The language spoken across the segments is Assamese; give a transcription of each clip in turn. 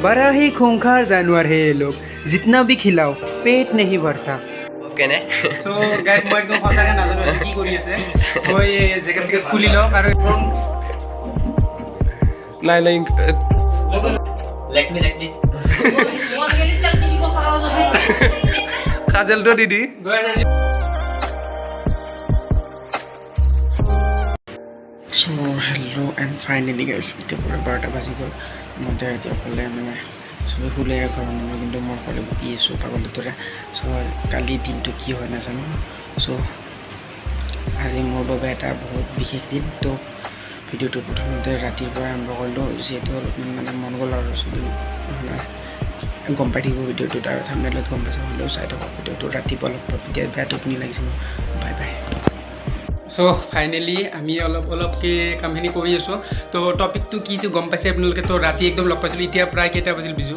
बड़ा ही खूंखार जानवर है ये लोग, जितना भी खिलाओ पेट नहीं भरता। কেনে সো গাইজ মই একদম সঁচাকৈ নাজানো আজি কি কৰি আছে। মই জেকেট চেকেট খুলি লওঁ আৰু নাই নাই কাজলটো দিদি চ' হেল্ল' এণ্ড ফাইনেলি গাইজ এতিয়া পৰা 12টা বাজি গ'ল। মই এতিয়া অকলে মানে চবেই শুলে ঘৰৰ মানুহ, কিন্তু মই অকলে বকি আছোঁ পাগলৰ দৰে। চ' কালি দিনটো কি হয় নাজানো। চ' আজি মোৰ বাবে এটা বহুত বিশেষ দিন। তো ভিডিঅ'টো প্ৰথমতে ৰাতিৰ পৰা আৰম্ভ কৰিলোঁ, যিহেতু অলপমান মানে মন গ'ল আৰু চবেই মানে গম পাই থাকিব ভিডিঅ'টোত, আৰু থাম্বনেইলত গম পাইছে হ'লেও চাই থাকক ভিডিঅ'টো। ৰাতিপুৱা অলপ এতিয়া বেয়া টোপনি লাগিছে মোৰ। Bye bye. চ' ফাইনেলি আমি অলপকৈ কামখিনি কৰি আছোঁ। তো টপিকটো কিটো গম পাইছে আপোনালোকে। তো ৰাতি একদম লগ পাইছিলোঁ, এতিয়া প্ৰায় কেইটা বাজিল বিজু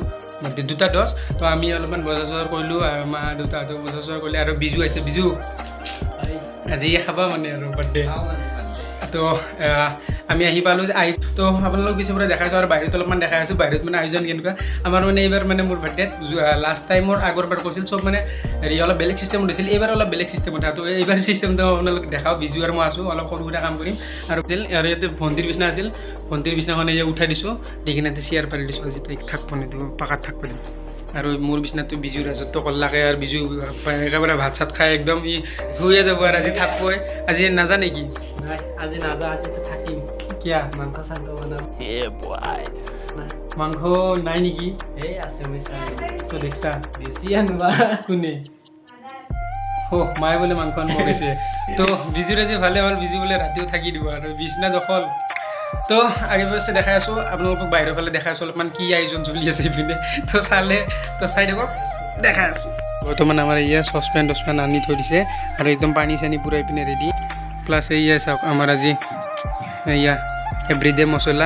2:10। তো আমি অলপমান বজাৰ চজাৰ কৰিলোঁ, আৰু মা দেউতাহঁতেও বজাৰ চজাৰ কৰিলে, আৰু বিজু আহিছে। বিজু আজি খাবা মানে আৰু বাৰ্থডে। তো আমি আহি পালোঁ যে তো আপোনালোক পিছে পৰা দেখাইছোঁ, আৰু বাহিৰত অলপমান দেখাই আছোঁ বাহিৰত মানে আয়োজন কেনেকুৱা। আমাৰ মানে এইবাৰ মানে মোৰ বাৰ্থডেত লাষ্ট টাইমৰ আগৰবাৰ কৰিছিল চব মানে হেৰি অলপ বেলেগ চিষ্টেমত হৈছিল, এইবাৰ অলপ বেলেগ চিষ্টেমত। তো এইবাৰ চিষ্টেমটো আপোনালোক দেখাওঁ। বিজু আৰু মই আছোঁ, অলপ সৰু সুৰা কাম কৰিম। আৰু ইয়াতে ভণ্টিৰ বিচনা আছিল, ভণ্টিৰ বিচনাখন এতিয়া উঠাই দিছোঁ, দি কিনে চেয়াৰ পাৰি দিছোঁ। আজি তাইক থাকব নিদিওঁ, পাকাত থাকব দিম। আৰু মোৰ বিচনাটো বিজুৰ ৰাজত্ব কল্লাকে, আৰু বিজু একেবাৰে ভাত চাত খাই একদম ই শুয়ে যাব, আৰু আজি থাকবই। আজি নাজানে কি আজি নাযাওঁ, আজিতো থাকিম। কিয়া মাংস চাংস বনাম। মাংস নাই নেকি? এই আছে মিছা তো দেখছা বেছি আনিবা। কোনে মায়ে বোলে মাংস আনিব গৈছে। তো বিজুৰ আজি ভালে হ'ল, বিজু বোলে ৰাতিও থাকি দিব আৰু বিচনা দখল। তো আগে পাছে দেখাই আছোঁ আপোনালোকক, বাহিৰৰ ফালে দেখাই আছোঁ অলপমান কি আয়োজন চলি আছে এইপিনে। তো চাই থাকক, দেখাই আছোঁ। বৰ্তমান আমাৰ ইয়াত চচপেন আনি থৈ দিছে, আৰু একদম পানী চানী পূৰা এইপিনে ৰেডি। প্লাছ এয়া চাওক, আমাৰ আজি এয়া এভৰিডে মছলা,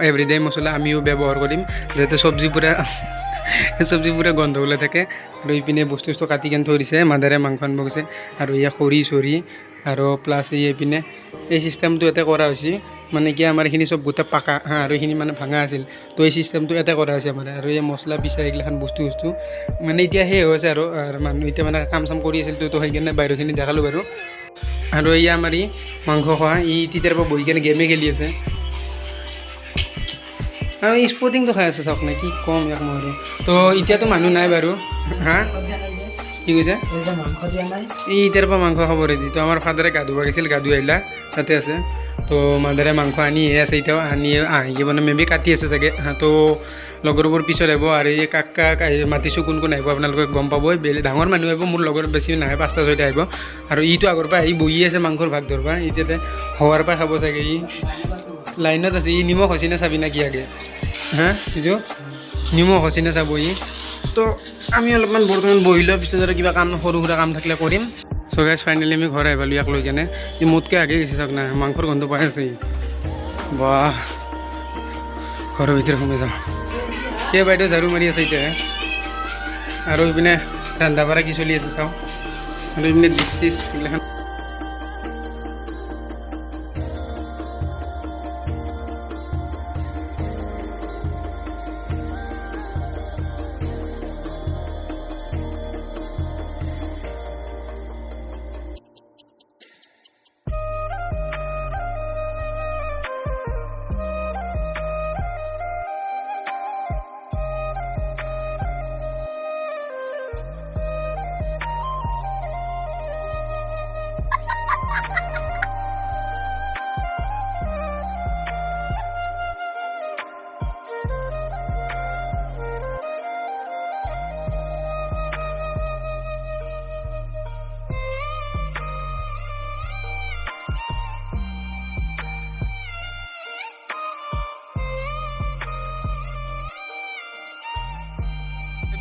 এভৰিডে মছলা আমিও ব্যৱহাৰ কৰিম, যাতে চব্জি পূৰা গন্ধ ওলাই থাকে। আৰু এইপিনে বস্তু কাটি কেনে থৈ দিছে, মাদাৰে মাংস আনিব গৈছে। আৰু এয়া খৰি চৰি, আৰু প্লাছ এইপিনে এই চিষ্টেমটো ইয়াতে কৰা হৈছে, মানে কি আমাৰ এইখিনি চব গোটেই পাকা আৰু এইখিনি মানে ভাঙা আছিল। তো এই চিষ্টেমটো ইয়াতে কৰা হৈছে আমাৰ। আৰু এই মছলা পিচা এইগিলাখান বস্তু মানে এতিয়া সেই হৈছে, আৰু মানুহ এতিয়া মানে কাম চাম কৰি আছিল। তো সেইকাৰণে বাহিৰখিনি দেখালোঁ বাৰু। আৰু এয়া আমাৰ মাংস খোৱা, তেতিয়াৰ পৰা বহি কেনে গেমে খেলি আছে, আৰু এই স্পৰ্টিংটো খাই আছে চাওক না, কি ক'ম ইয়াক মই আৰু। তো এতিয়াতো মানুহ নাই বাৰু। হা কি কৈছে? মাংস দিয়া নাই, এই এতিয়াৰ পৰা মাংস খাব ৰেডি। তো আমাৰ ফাদাৰে গা ধুব গৈছিল, গা ধুই আহিলা তাতে আছে। তো মাদাৰে মাংস আনিহে আছে, এতিয়াও আহি মানে মেবি কাটি আছে চাগে। তো লগৰবোৰ পিছত আহিব, আৰু এই কাক মাতিছোঁ, কোন আহিব আপোনালোকে গম পাব। ডাঙৰ মানুহ আহিব, মোৰ লগৰ বেছি নাহে, 5টা 6টা আহিব। আৰু ইটো আগৰ পৰা আহি বহি আছে মাংসৰ ভাগ ধৰবা, এতিয়াতে হোৱাৰ পৰা খাব চাগে। লাইনত আছে, নিমখ হৈছে নে চাবি না কি আগে। হা বুজো, নিমখ হৈছে নে চাব তো আমি অলপমান বৰ্তমান বহি লওঁ, পিছত আৰু কিবা কাম সৰু সুৰা কাম থাকিলে কৰিম। চ' গাইজ ফাইনেলি আমি ঘৰ আহি পালোঁ ইয়াক লৈ কেনে। মোতকৈ আগে গৈছে চাওক না, মাংসৰ গন্ধ পাই আছে বাহ। ঘৰৰ ভিতৰত সোমাই যাওঁ, এই বাইদেউ ঝাৰু মাৰি আছে এতিয়া। আৰু এইপিনে ৰন্ধা বঢ়া কি চলি আছে চাওঁ, আৰু এইপিনে ডিছ চিছ এইগিলাখান।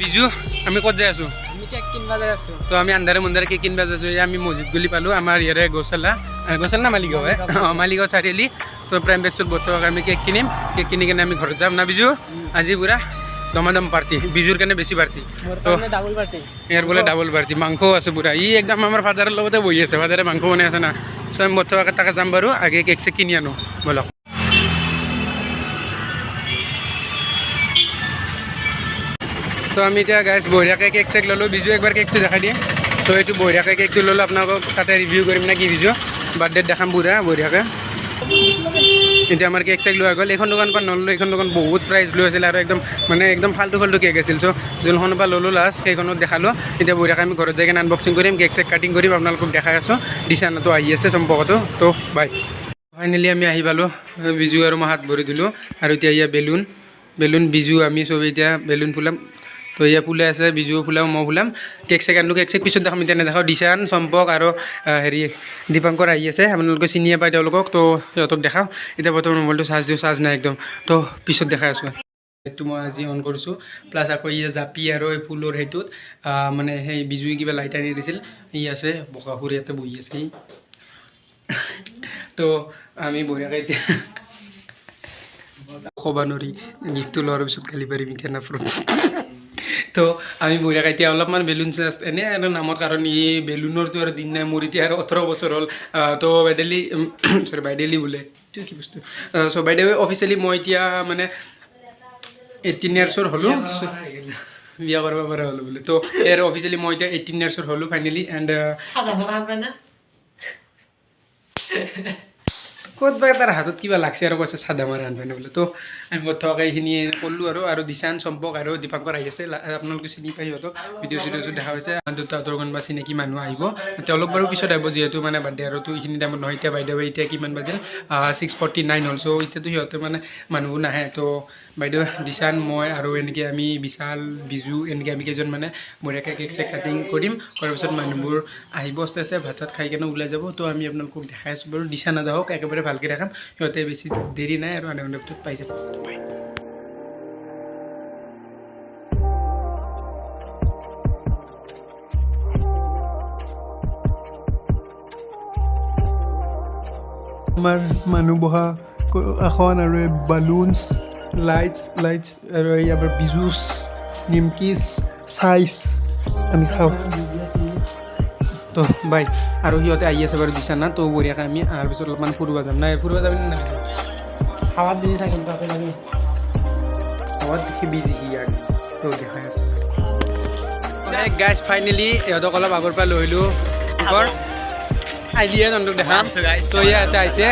বিজু আমি ক'ত যাই আছোঁ? আমি কেক কিনবা যাই আছোঁ। তো আমি আন্ধাৰে মুন্ধাৰে কেক কিনবা যাইছোঁ। আমি মছজিদ গলি পালোঁ, আমাৰ ইয়াৰে গছালা না মালিগাঁও মালিগাঁও চাৰিআলি। তো প্ৰাইম বেক্সত বৰ্তমান আমি কেক কিনিম, কেক কিনি কিনে আমি ঘৰত যাম না বিজু। আজি পূৰা দমাদম পাৰ্টি, বিজুৰ কাৰণে বেছি পাৰ্টি। তো ডাবল পাৰ্টি, ইয়াৰ বোলে ডাবল পাৰ্টি, মাংসও আছে পূৰা। একদম আমাৰ ফাদাৰৰ লগতে বহি আছে, ফাদাৰে মাংস বনাই আছে না। চ' আমি বৰ্তমান তাকে যাম বাৰু, আগে কেক চেক কিনি আনো বলক। তো আমি এতিয়া গাইজ বঢ়িয়াকৈ কেক চেক ল'লোঁ বিজু একবাৰ কেকটো দেখাই দিয়ে তো এইটো বঢ়িয়াকৈ কেকটো ল'লোঁ আপোনালোকক তাতে ৰিভিউ কৰিম নে কি বিজু বাৰ্থডেত দেখাম পুৰা বঢ়িয়াকৈ এতিয়া আমাৰ কেক চেক লোৱা গ'ল এইখন দোকানৰ পৰা নল'লোঁ এইখন দোকান বহুত প্ৰাইচ লৈ আছিল আৰু একদম মানে একদম ফাল্টু কেক আছিল চ' যোনখনৰ পৰা ল'লোঁ লাষ্ট সেইখনত দেখালোঁ এতিয়া বঢ়িয়াকৈ আমি ঘৰত যাই কিনে আনবক্সিং কৰিম কেক চেক কাটিং কৰিম আপোনালোকক দেখাই আছোঁ দিশানাটো আহি আছে চম্পকতো তো বাই ফাইনেলি আমি আহি পালোঁ বিজু আৰু মই হাত ভৰি দিলোঁ আৰু এতিয়া ইয়া বেলুন বিজু আমি চবেই এতিয়া বেলুন ফুলাম তো এয়া ফুলাই আছে বিজুও ফুলাম মই ফুলাম কেক চেক আনিলোঁ কেক চেক পিছত দেখাম এতিয়া নেদেখাওঁ দিশান চম্পক আৰু হেৰি দীপাংকৰ আহি আছে আপোনালোকে চিনিয়ে পায় তেওঁলোকক তো সিহঁতক দেখাওঁ এতিয়া বৰ্তমান মোবাইলটো চাৰ্জ নাই একদম তো পিছত দেখাই আছোঁ সেইটো মই আজি অন কৰিছোঁ প্লাছ আকৌ ইয়ে জাপি আৰু এই ফুলৰ সেইটোত মানে সেই বিজুৱে কিবা লাইট আনি দিছিল ই আছে বকাসুৰ ইয়াতে বহি আছে তো আমি বঢ়িয়াকৈ এতিয়া ক'ব নোৱাৰি গিফ্টটো লোৱাৰ পিছত গালি পাৰিম এতিয়া নাফৰ তো আমি বঢ়িয়াকৈ এতিয়া অলপমান বেলুন চাৰ্জ এনেই আৰু নামৰ কাৰণ ই বেলুনৰটো আৰু দিন নাই মোৰ এতিয়া আৰু 18 বছৰ হ'ল তো বাইদেলি বোলে এইটো কি বস্তু চ' বাইদেউ অফিচিয়েলি মই এতিয়া মানে 18 ইয়াৰ্ছৰ হ'লোঁ বিয়া কৰিব পৰা হ'লোঁ বোলে তো ইয়াৰ অফিচিয়েলি মই এতিয়া 18 ইয়াৰ্ছৰ হ'লোঁ ফাইনেলি এণ্ড ক'ত বা তাৰ হাতত কিবা লাগছে আৰু কৈছে চাদা মাৰা আনপানে বোলে তো আমি প্ৰথমকৈ এইখিনি ক'লোঁ আৰু দিশান চম্পক আৰু দীপাংকৰ আহি আছে আপোনালোকে চিনি পাই সিহঁতক ভিডিঅ' চিডিঅ'টো দেখা হৈছে দুটাহঁতৰ কোনোবা চিনাকি মানুহ আহিব তেওঁলোক বাৰু পিছত আহিব যিহেতু মানে বাৰ্থডে আৰু তো এইখিনি টাইমত নহয় এতিয়া বাইদেউ এতিয়া কিমান বাজিল 6:49 হ'ল চ' এতিয়াতো সিহঁতে মানে মানুহবোৰ নাহে তো বাইদেউ দিশান মই আৰু এনেকৈ আমি বিশাল বিজু এনেকৈ আমি কেইজন মানে বঢ়িয়াকৈ কেক চেক কাটিং কৰিম কৰাৰ পিছত মানুহবোৰ আহিব আস্তে আস্তে ভাত চাত খাই কেনে ওলাই যাব তো আমি আপোনালোকক দেখাই আছোঁ বাৰু দিশান নাযাওক একেবাৰে ভালকৈ দেখাম সিহঁতে বেছি দেৰি নাই আৰু আধা ঘণ্টাৰ ভিতৰত পাই যাব আমাৰ মানুহ বহা আসন আৰু বালুনছ লাইটছ আৰু এই আমাৰ বিজুছ নিমকিছ চাইজ আমি খাওঁ তো বাই আৰু সিহঁতে আহি আছে বাৰু বিছানা তো বঢ়িয়াকৈ আমি অহাৰ পিছত অলপমান ফুৰিব যাম নাই ফুৰিব যাবি নে নাই খাৱাত বিজি থাকিম তাতে আমি খাৱাত দেখি বিজি সি আৰু তো দেখাই আছোঁ গাইজ ফাইনেলি ইহঁতক অলপ আগৰ পৰা লৈ আহিলোঁ আহিলিয়ে তহঁতক দেখাম তো ইয়াতে আহিছে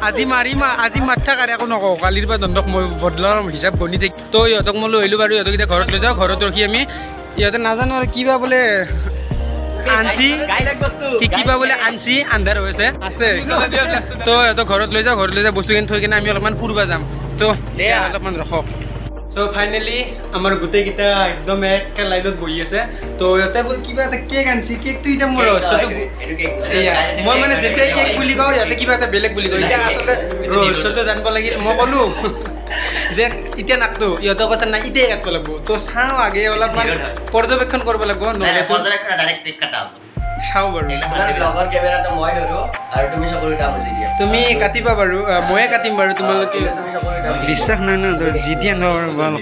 আজি মাৰিম আজি মাথা কাঢ়ি একো নকওঁ কালিৰ পৰা তহঁতক মই বদলাৰ হিচাপ গণি থাকিম তো ইহঁতক মই লৈ আহিলোঁ বাৰু ইহঁতক এতিয়া ঘৰত লৈ যাওঁ ঘৰত ৰখি আমি ইহঁতে নাজানো আৰু কিবা বোলে আনছি কিবা বোলে আনছি আন্ধাৰ হৈছে আস্তে তো ইহঁতক ঘৰত লৈ যাওঁ বস্তুখিনি থৈ কিনে আমি অলপমান ফুৰিব যাম তো অলপমান ৰখক চ' ফাইনেলি আমাৰ গোটেইকেইটা একদম একে লাইনত বহি আছে তো ইহঁতে কিবা এটা কেক আনছি কেকটো এতিয়া মোৰ ৰহস্যটো এয়া মই মানে যেতিয়াই কেক বুলি কওঁ ইহঁতে কিবা এটা বেলেগ বুলি কওঁ এতিয়া আচলতে ৰহস্যটো জানিব লাগিল মই ক'লোঁ যে এতিয়া নাকটো ইহঁতে কৈছে নাই এতিয়াই কাটিব লাগিব তো চাওঁ আগে অলপমান পৰ্যবেক্ষণ কৰিব লাগিব নহ'লে চাওঁ বাৰু তুমি কাটিবা বাৰু ময়ে কাটিম বাৰু তোমালোকে বিশ্বাস নাই ন যেতিয়া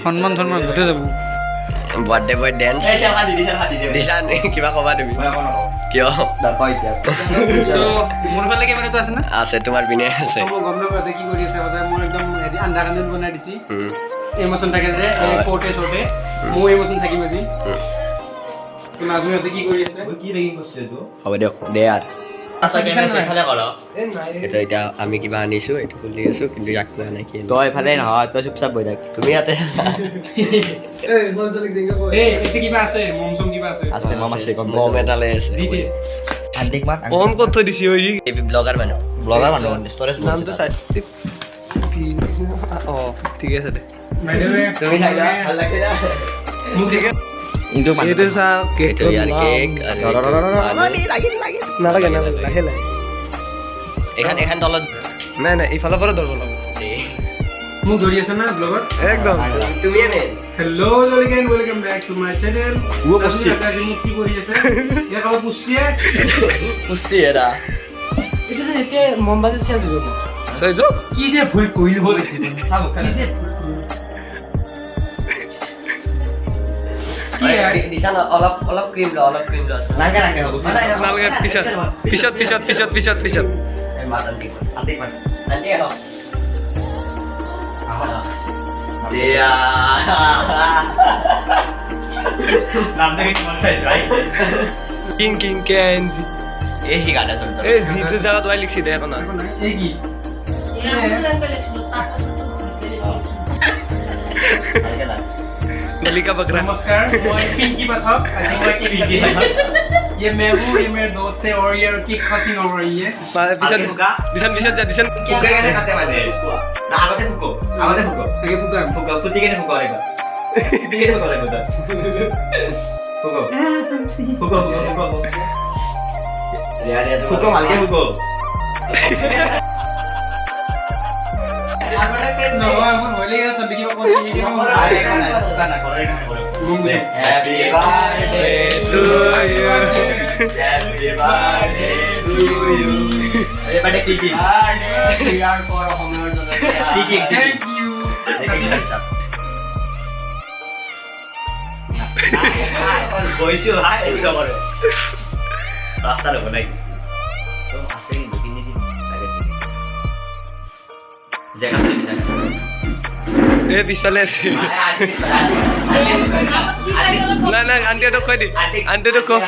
সন্মান গোটেই যাব বাৰ্থডে বয় ডেন্স দিশান কিবা ক'বা তুমি কিয় চ' মোৰ ফালে কেমেৰাটো আছে না আছে তোমাৰ পিনে আছে মই গম নাপাওঁ কি কৰি আছে মোৰ একদম হেৰি আন্ধাৰ কান্দন বনাই দিছি এমোচন থাকে যে কোৰ্টে চৰ্টে মই এমোচন থাকিম আজি নাজু সিহঁতে কি কৰি আছে হ'ব দিয়ক দে আৰু আচ্ছা কিমান এইটো এতিয়া আমি কিবা আনিছোঁ এইটো খুলি আছোঁ কিন্তু ইয়াক কোৱা নাই কি তই এইফালে নহয় তই চুপচাপ বহি থাক তুমি ইয়াতে এই কিবা আছে মম চম কিবা আছে আছে মম আছে মম এটা লৈ আছে দি দে আন্টিক মাত অন ক'ত থৈ দিছি ঐ ব্লগাৰ মানুহ ষ্টৰেজ নামটো চাই অঁ ঠিক আছে দে তুমি চাই লোৱা ভাল লাগিছে না মোক ঠিক এইটো চা কেক ইয়াৰ কেক নালাগে লাহে লাহে এখন তলত নাই ইফালৰ পৰা ধৰিব লাগিব মোক ধৰি আছে না ব্লগত একদম তুমি hello' welcome back to my channel আজি মোক কি কৰি আছে ইয়াক আকৌ পুছিয়ে এৰা এইটো যে এতিয়া মমবাতি চাই যাব চাই যাওক কি যে ভুল কৰিল হ'ল চাব কি যে দিশান অলপ ক্ৰীম ল নাগে হ'ব নালাগে পিছত আন্টি আহ এয়া নামটা কি মন চাইছে ভাই কিং কিং কেঞ্জ এই হি গানা চলতো এই জিতু জায়গা তোয়াই লিখছি দে এখন এই কি मलिका बकरा नमस्कार मैं पिंकी पाठक आज मैं की वीडियो है ये महबूब ये मेरे दोस्त है और ये केक कटिंग हो रही है दिसन ফুকে কেনে কাটে মানে না আগতে ফুকো आगे फुका ফুকো ফুটি কেনে ফুকো আইবা ফুটি কেনে ফুকো আইবা তা ফুকো ফুকো ফুকো ফুকো ভালকে ফুকো no amor बोले तो देखिए कौन ये के ना Happy birthday to you. Happy birthday to you. Happy birthday Kiki. we are for a honor to the Kiki. thank you গৈছো হাই এইটো কৰে ৰাস্তা ৰব নাই তো আছে কিন্তু তিনি দিন লাগে জায়গা ए पिछले से ना ना आंटी तो कह दी आंटी तो कह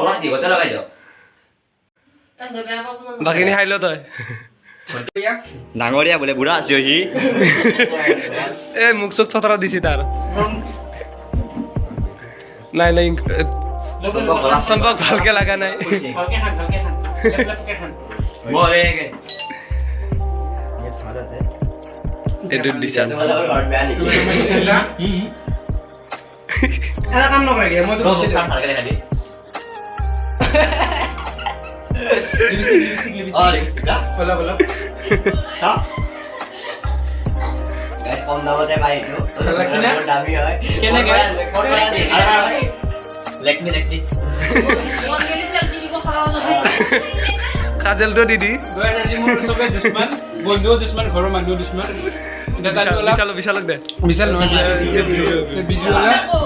অলপ দিবতে লগাই দিও बाकी नहीं खाई लो तो ডাঙৰীয়া বোলে বুঢ়া আছে সি ए मुख सुख थोड़ा दिसी तार नहीं नहीं संपर्क भालके लगा नहीं ভালকে খান ভালকে খান মরে গে एडु दिसान এটা কাম নকৰে গে মই তো বসে দিম ভালকে দেখা দি লিপস্টিক বলা বলা কম দামতে পাইছো লাগছে না? দামী হয় কেনেকে? লেকমি काजल तो दीदी গয়ান আজি মোৰ সবে দুশ্মন বন্ধুও দুশ্মন ঘৰৰ মানুহও দুশ্মন এটা विशाल विशालक दे বিশাল নহয় বিজু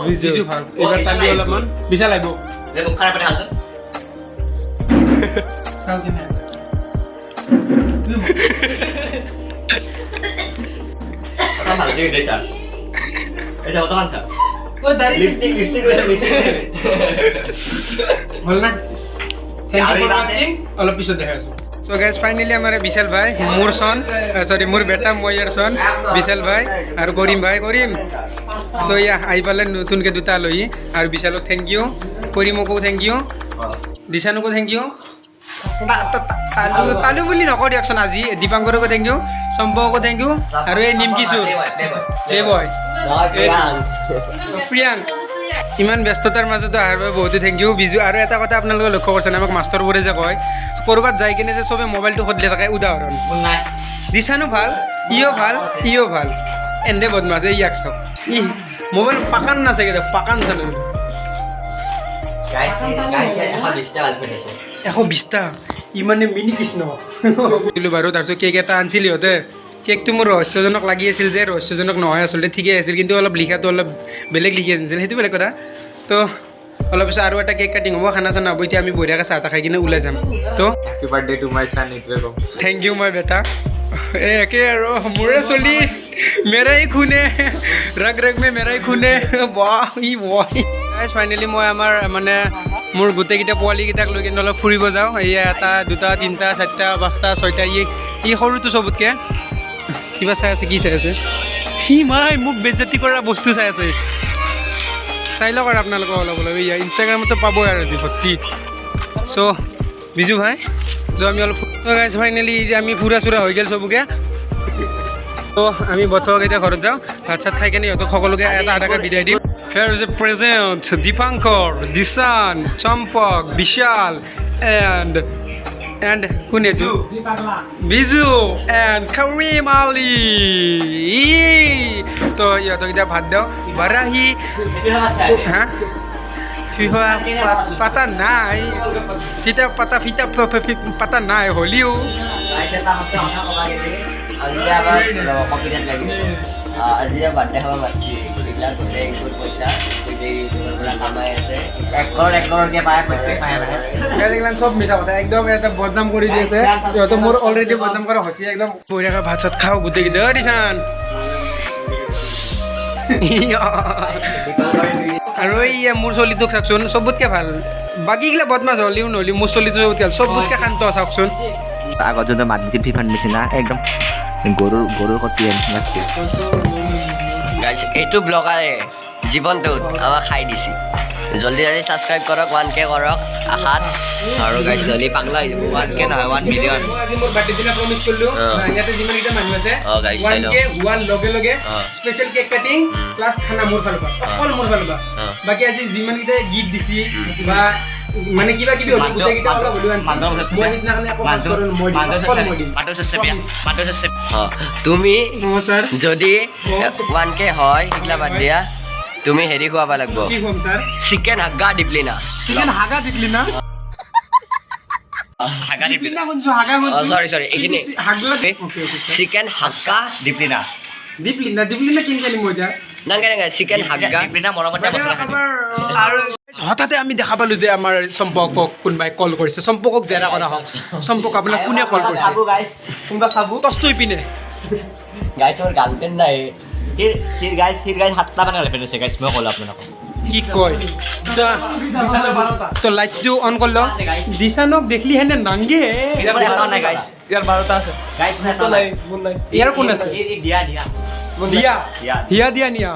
বিজু ভাল এবাৰ তালি অলপমান বিশাল আহিব লে মুখ খারাপ আছে চাল কিনে কথা ভাল যে দেছা এসা কথা মানছা ও দাড়ি লিপস্টিক হল না থ্যাংক ইউ ফর ওয়াচিং অলপ পিছত দেখা আছো সো গাইজ ফাইনালি আমাৰ বিশাল ভাই মোৰ সন সৰি মোৰ বেটা ময়াৰ সন বিশাল ভাই আৰু কৰিম ভাই কৰিম তো ইয়া আহি পালে নতুনকৈ দুটা আলহী আৰু বিশালক থেংক ইউ কৰিমকো থেংক ইউ দিশানকো থেংক ইউ তালু বুলি নকওঁ দিয়কচোন আজি দীপাংকৰকো থেংক ইউ চম্পকো থেংক ইউ আৰু এই নিমকিছো এই বয় প্ৰিয়াংক ইমান ব্যস্ততাৰ মাজতো অহাৰ বাবে বহুতো থেংক ইউ বিজু আৰু এটা কথা আপোনালোকে লক্ষ্য কৰিছে আমাক মাষ্টৰবোৰে যে কয় ক'ৰবাত যাই কিনে যে চবে মোবাইলটো সদলি থাকে উদাহৰণ দিশানো ভাল ইও ভাল এনে বদমাছ এই ইয়াক চাওক ই মোবাইল পাকান নাচাগে পাকান চালো গাইস 120টা আলফেট আছে 120টা ইমানে মিনি কৃষ্ণ দিলোঁ বাৰু তাৰপিছত কেক এটা আনিছিল ইহঁতে কেকটো মোৰ ৰহস্যজনক লাগি আছিল যে ৰহস্যজনক নহয় আচলতে ঠিকেই আছিল কিন্তু অলপ লিখাটো অলপ বেলেগ লিখি আনিছিল সেইটো বেলেগ কথা তো অলপ পিছত আৰু এটা কেক কাটিং হ'ব খানা চানা হ'ব এতিয়া আমি বঢ়িয়াকৈ চাহ তাহ খাই কিনে ওলাই যাম তো হ্যাপি বাৰ্থডে টু মাই সান এইটোৱে ক'ম থেংক ইউ মাই বেটা এই একে আৰু মোৰে চলি মেৰাই খুনে ৰগ মে মেৰাই খুনে বাহ ই বাহ ফাইনেলি মই আমাৰ মানে মোৰ গোটেইকেইটা পোৱালীকেইটাক লৈ কিনে অলপ ফুৰিব যাওঁ এয়া এটা দুটা তিনিটা চাৰিটা পাঁচটা ছয়টা ই সৰুটো চবতকৈ কিবা চাই আছে কি চাই আছে সি মাই মোক বেজ্জতি কৰা বস্তু চাই আছে চাই লওক আৰু আপোনালোকক অলপ অলপ এয়া ইনষ্টাগ্ৰামতো পাবই আৰু আজি ভৰ্তি চ' বিজু ভাই চ' আমি অলপ গাইজ ফাইনেলি আমি ফুৰা চুৰা হৈ গ'ল চবকে ত' আমি বথক এতিয়া ঘৰত যাওঁ ভাত চাত খাই কিনে ইহঁতক সকলোকে এটা এটাকৈ বিদায় দিম Here is a present Dipankar, Dishan, Champak, Vishal and Kunetu Bizu and Kareem Ali. তো ইহঁতক এতিয়া ভাত দিওঁ বাৰাহি হা ফিফা পাতা নাই ফিতা পাতা নাই হ'লিও গাইছ এটা সঁচা কথা ক'বা গ'লে আজি আবার কপিরাইট লাগিব আজি বাৰ্থডে খাব পাৰছি এইবিলাক গোটেই পইচা নিজে ইউটিউবৰ পৰা কামাই আছে 1 কৰৰকে পায় প্ৰত্যেক মাহে এইগিলান চব মিঠা কথা একদম এটা বদনাম কৰি দি আছে সিহঁতে মোৰ অলৰেডি বদনাম কৰা হৈছে একদম বঢ়িয়াকৈ ভাত চাত খাওঁ গোটেইকেইটা দিছান আৰু এই মোৰ চলিটোক চাওকচোন চবতকৈ ভাল বাকীগিলা বদমাছ হ'লেও নহ'লেও মোৰ চলিটো চবতকৈ ভাল চবতকৈ শান্ত চাওকচোন আগত যোনটো মাত দিছিল ফিফাৰ নিচিনা একদম গৰুৰ কটি লাগছে গাইছ এইটো ব্লগাৰে জীৱনটোত আমাক খাই দিছে জলদি জলদি ছাবস্ক্ৰাইব কৰক 1K কৰক আশাত আৰু গাইছ জলদি পাগলা হৈ যাব 1K নহয় 1 মিলিয়ন মই আজি মোৰ বাৰ্থডে দিনা প্ৰমিছ কৰিলোঁ ইয়াতে যিমানকেইটা মানুহ আছে guys, চাই লওঁ। 1K হোৱাৰ লগে লগে স্পেচিয়েল কেক কাটিং প্লাছ খানা মোৰ ফালৰ পৰা অকল মোৰ ফালৰ পৰা বাকী আজি যিমানকেইটা গিফ্ট দিছি বা মানে কিবা কিবি হ'ল গোটেইকেইটা অলপ হ'লেও আনছি মই সিদিনাখনে একো খৰচ কৰোঁ মই দিম তুমি নমস্কাৰ যদি 1K হয় সেইগিলা বাদ দিয়া তুমি হেৰি খুৱাব লাগিব কি ক'ম ছাৰ চিকেন হাগ্গা ডিপ্লিনা চিকেন হাগা দিলি না দিপ্লিনা কোনছো হাগা কোনছো সৰি এইখিনি হাগলা ওকে ওকে চিকেন হাগ্গা ডিপ্লিনা দিপ্লিনা কিনকে মই যা নাংগে চিকেন হাগ্গা ডিপ্লিনা মৰমতে মছলা খাই আৰু হঠাতে আমি দেখা পালো যে আমাৰ সম্পৰ্কক কোনোবাই কল কৰিছে সম্পৰ্কক জেৰা কৰা হওক সম্পৰ্ক আপোনাক কোনে কল কৰিছে গাইছ কোনোবা চাব তস্তই পিনে গাইছৰ গাৰ্লফ্ৰেণ্ড নাই হিৰ গাইছ 7টা মানে গাৰ্লফ্ৰেণ্ড আছে গাইছ মই ক'লো আপোনাক কি কয় তো লাইটটো অন কৰলো দিশানক দেখলি হেনে নাংগে নাই গাইছ ইয়াৰ 12টা আছে গাইছ মোৰ নাই ইয়াৰ কোন আছে দিয়া দিয়া হিয়া দিয়া নিয়া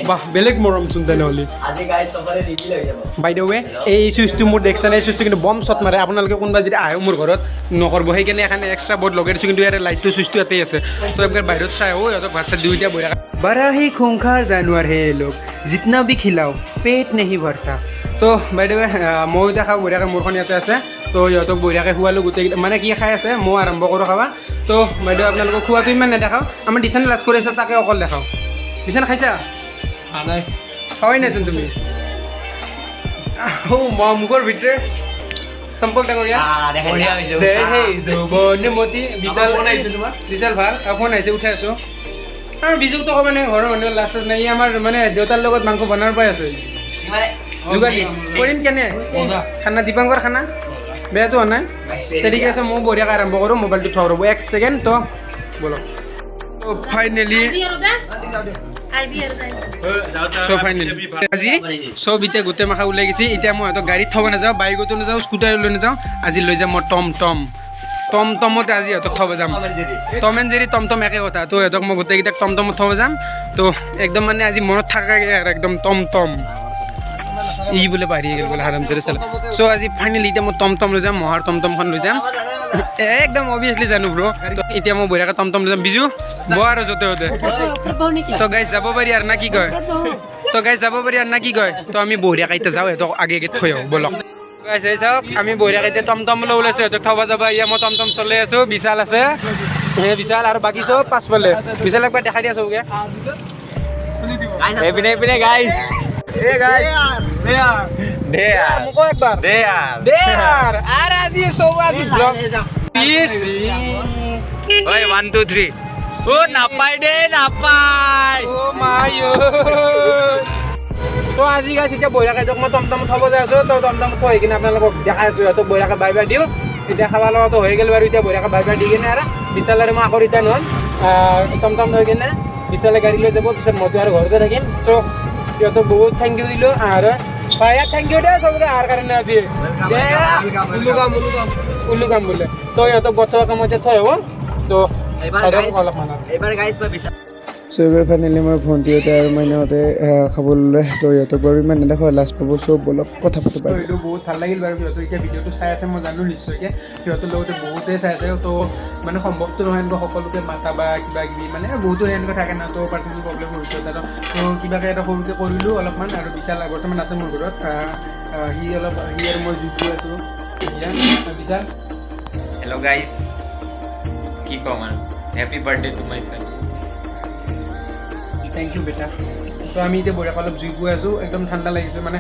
বাহ বেলেগ মৰম চোন তেনেহ'লে আজি গাইছ সবৰে নিদিলে হৈ যাব বাই দ্য ৱে এই চুইচটো মোৰ দেখছেনে এই চুইচটো কিন্তু বম শ্বট মাৰে আপোনালোকে কোনোবা যদি আহে মোৰ ঘৰত নকৰিব সেইকাৰণে এখন এক্সট্ৰা বৰ্ড লগাই দিছোঁ কিন্তু ইয়াতে লাইটটো চুইচটো ইয়াতেই আছে চ' একবাৰ বাহিৰত চাই সিহঁতক ভাত চাত দিওঁ এতিয়া বঢ়িয়া बड़ा ही खूंखार जानवर है ये लोग जितना भी खिलाओ पेट नहीं भरता তো বাইদেউ মই এতিয়া খাওঁ বঢ়িয়াকৈ মোৰখন ইয়াতে আছে তো সিহঁতক বঢ়িয়াকৈ খোৱালোঁ গোটেইকেইটা মানে কি খাই আছে মই আৰম্ভ কৰোঁ খাবা তো বাইদেউ আপোনালোকক খোৱাটো ইমান নেদেখাওঁ আমাৰ দিচানে লাজ কৰি আছে তাকে অকল দেখাওঁ দিচানে খাইছা নাই খাৱাই নাইচোন তুমি মুখৰ ভিতৰে সম্পৰ্ক ডাঙৰীয়া যৌৱনমতী বিশাল বিশাল ভাল ফোন আহিছে উঠাই আছোঁ আৰু বিজুকটো মানে ঘৰৰ মানুহৰ লাজ চাজ নাই আমাৰ মানে দেউতাৰ লগত মাংস বনাব পাই আছে যোগালী কৰিম কেনে খানা দীপাংকৰ খানা বেয়াটো হোৱা নাই ঠিক আছে মই বঢ়িয়াকৈ আৰম্ভ কৰোঁ মোবাইলটো থওঁ ৰ'ব 1 ছেকেণ্ড তো বলক ফাইনেলি আজি চব এতিয়া গোটেই মাখা ওলাই গৈছে এতিয়া মই সিহঁতক গাড়ীত থ'ব নাযাওঁ বাইকতো নাযাওঁ স্কুটাৰ লৈ নাযাওঁ আজি লৈ যাম মই টমটমতে আজি সিহঁতক থ'ব যাম টম এণ্ড জেৰি টমটম একে কথা তো সিহঁতক মই গোটেইকেইটাক টমটমত থ'ব যাম তো একদম মানে আজি মনত থাকাকৈ আৰু একদম টমটম ই বোলে পাহৰি গ'ল বোলে হাৰাম জেৰে চালে চ' আজি ফাইনেলি এতিয়া মই টমটম লৈ যাম মহাৰ টমটমখন লৈ যাম একদম অভিয়াছলি জানো ব্ৰ তো এতিয়া মই বঢ়িয়াকৈ টমটম লৈ যাম বিজু ব আৰু য'তে ত'তে তো গাইজ যাব পাৰি আৰু না কি কয় তো আমি বঢ়িয়াকৈ এতিয়া যাওঁ সিহঁতক আগে থৈ আহোঁ বলক গাইজ এই চাওক আমি বঢ়িয়াকৈ এতিয়া টমটমলৈ ওলাইছোঁ সিহঁতক থ'ব যাব এতিয়া মই টমটম চলাই আছোঁ বিশাল আছে বিশাল আৰু বাকী চব পাছফালে বিশাল একবাৰ দেখাই দিয়া চবকে এইপিনে গাইজ Hey guys, মুকো একবার দেয়ার আর আজি সব আজি ব্লগ ওই 1 2 3 ও নাপাই ও মাইও তো আজি গাইছ এতিয়া বঢ়িয়াকৈ যাওক মই টমটম থ'ব যাই আছোঁ তো টমটম থৈ কিনে আপোনালোকক দেখাই আছোঁ সিহঁতক বঢ়িয়াকৈ বাই বাই দিওঁ এতিয়া খাব লগাটো হৈ গ'ল বাৰু এতিয়া বঢ়িয়াকৈ বাই বাই দি কিনে আৰু বিশালৰে মই আকৌ ৰিটাৰ্ণ হ'ম টমটম থৈ কিনে বিশালে গাড়ী লৈ যাব পিছত মইতো আৰু ঘৰতে থাকিম চ' সিহঁতক বহুত থেংক ইউ দিলোঁ আৰু ভাইয়া থেংক ইউ দে চবৰে অহাৰ কাৰণে আজি উল্লু কাম বোলে তো সিহঁতক বৰ্তমান কামতে থৈ হ'ব তো অলপমান চ' এইবাৰ ফাইনেলি মই ভণ্টিহঁতে আৰু মাইনাহঁতে খাবলৈ তো সিহঁতক বাৰু ইমান নেদেখা লাজ পাব চব বলক কথা পাতিব তো এইটো বহুত ভাল লাগিল বাৰু সিহঁতৰ এতিয়া ভিডিঅ'টো চাই আছে মই জানো নিশ্চয়কৈ সিহঁতৰ লগতে বহুতেই চাই আছে তো মানে সম্ভৱটো নহয় এনেকুৱা সকলোকে মাতা বা কিবা কিবি মানে বহুতো এনেকুৱা থাকে না তো পাৰ্চনেল প্ৰব্লেম হৈছে তো কিবাকৈ এটা সৰুকৈ কৰিলোঁ অলপমান আৰু বিশাল বৰ্তমান আছে মোৰ ঘৰত সি আৰু মই জুই আছোঁ বিশাল হেল্ল' গাইজ কি ক'ম আৰু happy birthday to my son thank you বেটা তো আমি এতিয়া বঢ়িয়াকৈ অলপ জুই পুৱাই আছোঁ একদম ঠাণ্ডা লাগিছে মানে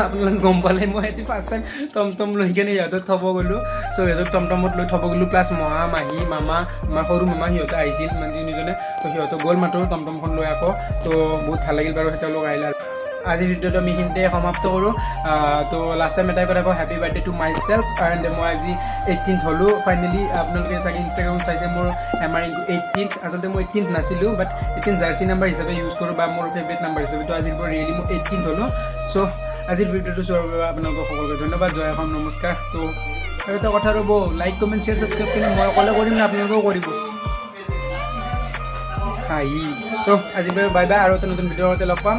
আপোনালোকে গম পালে মই আজি ফাৰ্ষ্ট টাইম টমটম লৈ কিনে সিহঁতক থ'ব গ'লোঁ চ' সিহঁতক টমটমত লৈ থ'ব গ'লোঁ প্লাছ মহা মাহী মামা আমাৰ সৰু মামা সিহঁতে আহিছিল মানে তিনিজনে তো সিহঁতক গ'ল মাত্ৰ টমটমখন লৈ আকৌ তো বহুত ভাল লাগিল বাৰু তেওঁলোক আহিলে আজিৰ ভিডিঅ'টো আমি এইখিনিতে সমাপ্ত কৰোঁ তো লাষ্ট টাইম এটাই কথা কওঁ happy birthday to my self and মই আজি 18th হ'লোঁ ফাইনেলি আপোনালোকে চাগে ইনষ্টাগ্ৰামত চাইছে মোৰ এম আৰ 18th আচলতে মই 18th নাছিলোঁ বাট 18 জাৰ্চি নাম্বাৰ হিচাপে ইউজ কৰোঁ বা মোৰ ফেভৰেট নাম্বাৰ হিচাপে তো আজিৰ পৰা ৰিয়েলি মই 18th হ'লোঁ চ' আজিৰ ভিডিঅ'টো চোৱাৰ বাবে আপোনালোকক সকলোকে ধন্যবাদ জয় অসম নমস্কাৰ তো আৰু এটা কথা ৰ'ব লাইক কমেণ্ট শ্বেয়াৰ ছাবস্ক্ৰাইব কৰি মই অকলে কৰিম নে আপোনালোকেও কৰিব তো আজিৰ বাবে বাই বাই আৰু এটা নতুন ভিডিঅ'তে লগ পাম